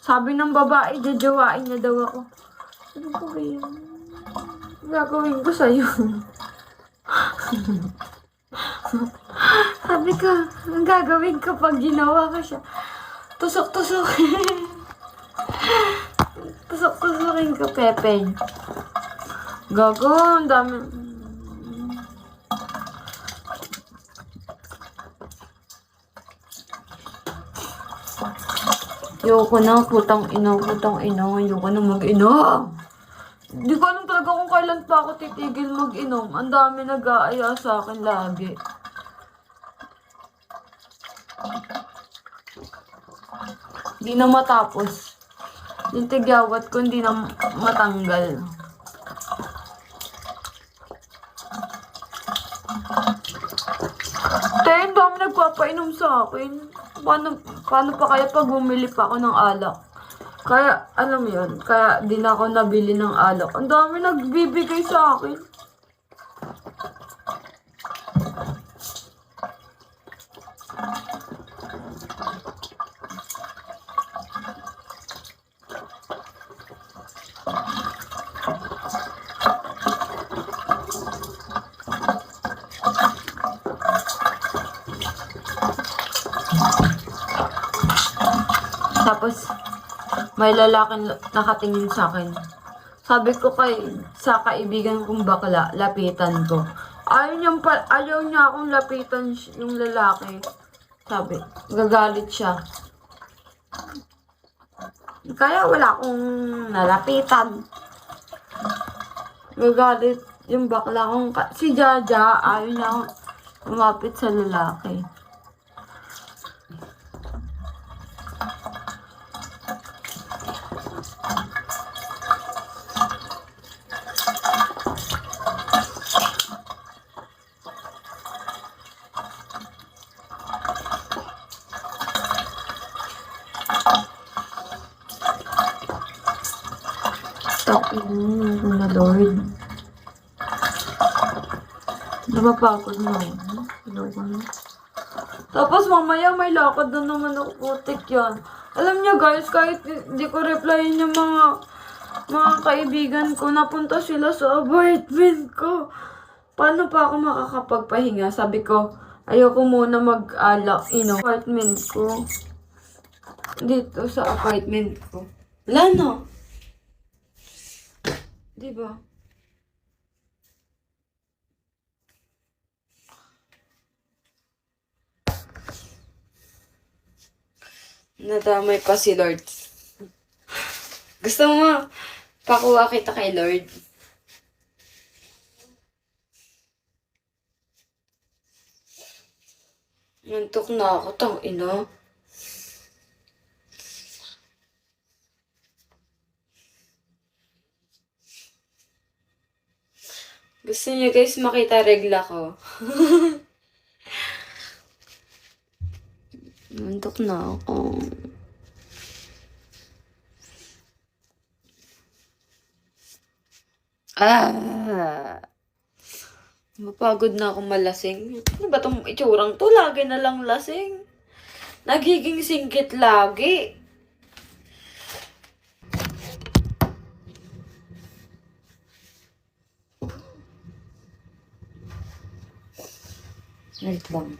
Sabi ng babae, jajawain niya daw ako. Ano ko ba yun? Gagawin ko sa'yo. Sabi ko, ang gagawin ko pag ginawa ko siya? Tusok-tusokin. Tusok-tusokin ko, Pepe. Gago, ang dami. Ayoko na, putang ina. Ayoko na mag-inom. Di ko alam talaga kung kailan pa ako titigil mag-inom. Ang dami nag-aaya sa akin lagi. Di na matapos. Yung tigyawat ko hindi na matanggal. Ang dami nagpapainom sa akin. Paano pa kaya pag bumili pa ako ng alak? Kaya, alam mo yun, kaya di na ako nabili ng alak. Ang dami nagbibigay sa akin. Tapos, may lalaking nakatingin sa akin. Sabi ko sa kaibigan kong bakla, lapitan ko. Ayaw niya akong lapitan yung lalaki. Sabi, gagalit siya. Kaya wala akong nalapitan. Gagalit yung bakla kong, si Jaja, ayaw niya akong lumapit sa lalaki. Na Lord. Napapagod na ako. Tapos mamaya may lakad na naman ako, putik yan. Alam niyo guys, kahit di ko replyin yung mga kaibigan ko, napunta sila sa apartment ko. Paano pa ako makakapagpahinga? Sabi ko, ayoko muna mag-alak, apartment ko. Dito sa apartment ko. Wala na. Diba? Nadamay pa si Lord. Gusto mo pakuha kita kay Lord? Nantok na ako, tangina. Gusto niyo guys makita regla ko? Nantok na ako. Mapagod na akong malasing. Ano ba tong itsurang to? Lagi na lang lasing. Nagiging singkit lagi. Wait lang.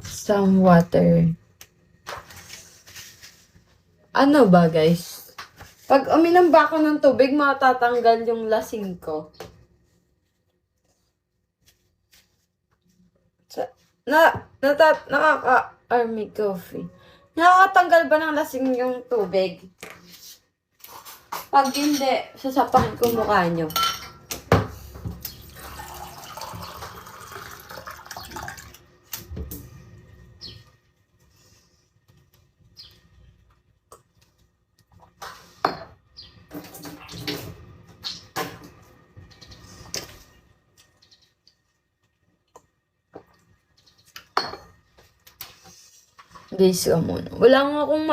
Some water. Ano ba guys? Pag uminom ba ako ng tubig, matatanggal yung lasing ko. Nakaka-army coffee. Nakakatanggal ba ng lasing yung tubig? Pag hindi, sasapakin ko mukha nyo. Guys, muna. Wala nga akong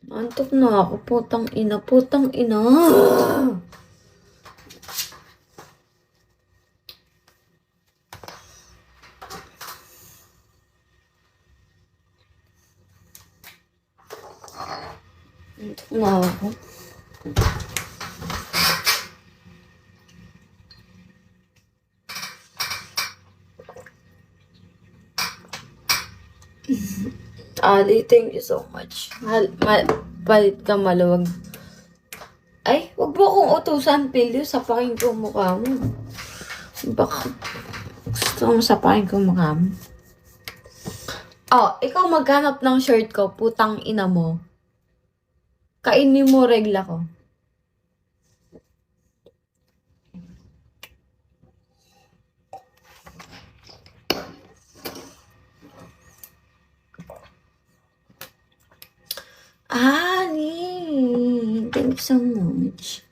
Antok na ako. Putang ina. Putang ina. Antok na ako. Ali, thank you so much. Palit ka maluwag. Ay, wag mo akong utusan, Pilyo. Sapakin ko ang mukha mo. Baka gusto mo sapakin ko ang mukha mo. Oh, ikaw maghanap ng shirt ko. Putang ina mo. Kainin mo regla ko. Ani, thank you so much.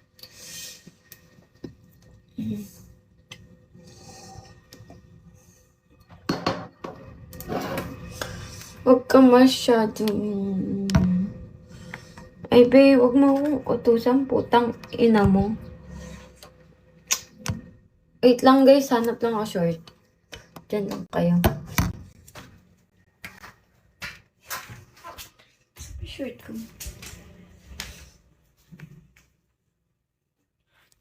Huwag ka masyadong... Ay, babe, huwag mo akong utusan, putang ina mo. Wait lang, guys. Hanap lang ako short. Diyan lang kayo. Short ko.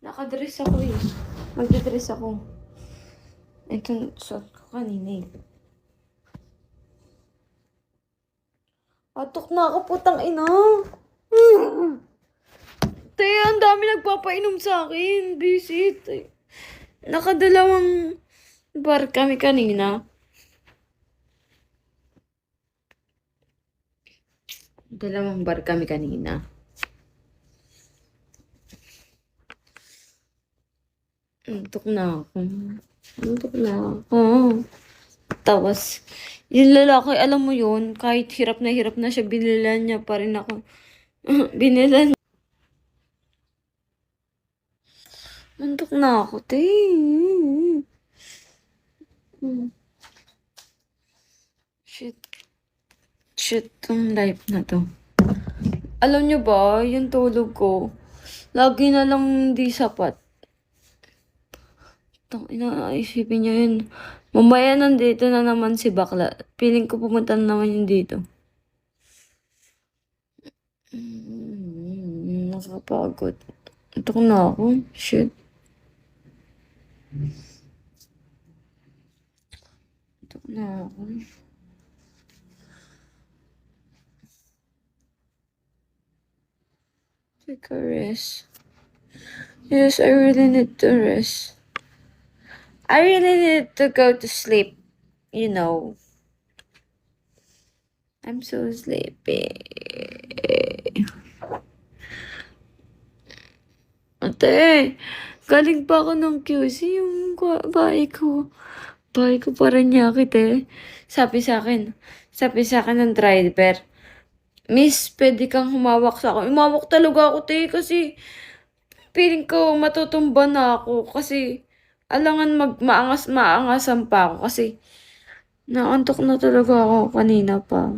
Nakadress ako eh. Magdadress ako. Ito, short ko kanina eh. Atok na ako, putang ina. Te, ang dami nagpapainom sa akin. Visit. Nakadalawang bar kami kanina. Dalawang bar kami kanina. Antok na ako. Antok na ako. Tapos, yung lalaki, alam mo yun, kahit hirap na siya, binilan niya pa rin ako. Binilan. Antok na ako, te. Shit. Shit, tong life na to. Alam niyo ba, yung tulog ko, lagi na lang hindi sapat. Isipin niyo yun. Mamaya nandito na naman si bakla. Feeling ko pumunta na naman yun dito. Nakapagod. Ito na ako. Shit. Ito na ako. Take a rest. Yes, I really need to rest. I really need to go to sleep. You know. I'm so sleepy. Ate, galing pa ako ng QC yung bahay ko. Bahay ko Paranaque, eh. Sabi sa akin ng driver, Miss, pwede kang humawak sa akin. Humawak talaga ako, te, kasi feeling ko matutumba na ako. Kasi alangan maangasan pa ako. Kasi naantok na talaga ako kanina pa.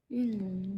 Yun.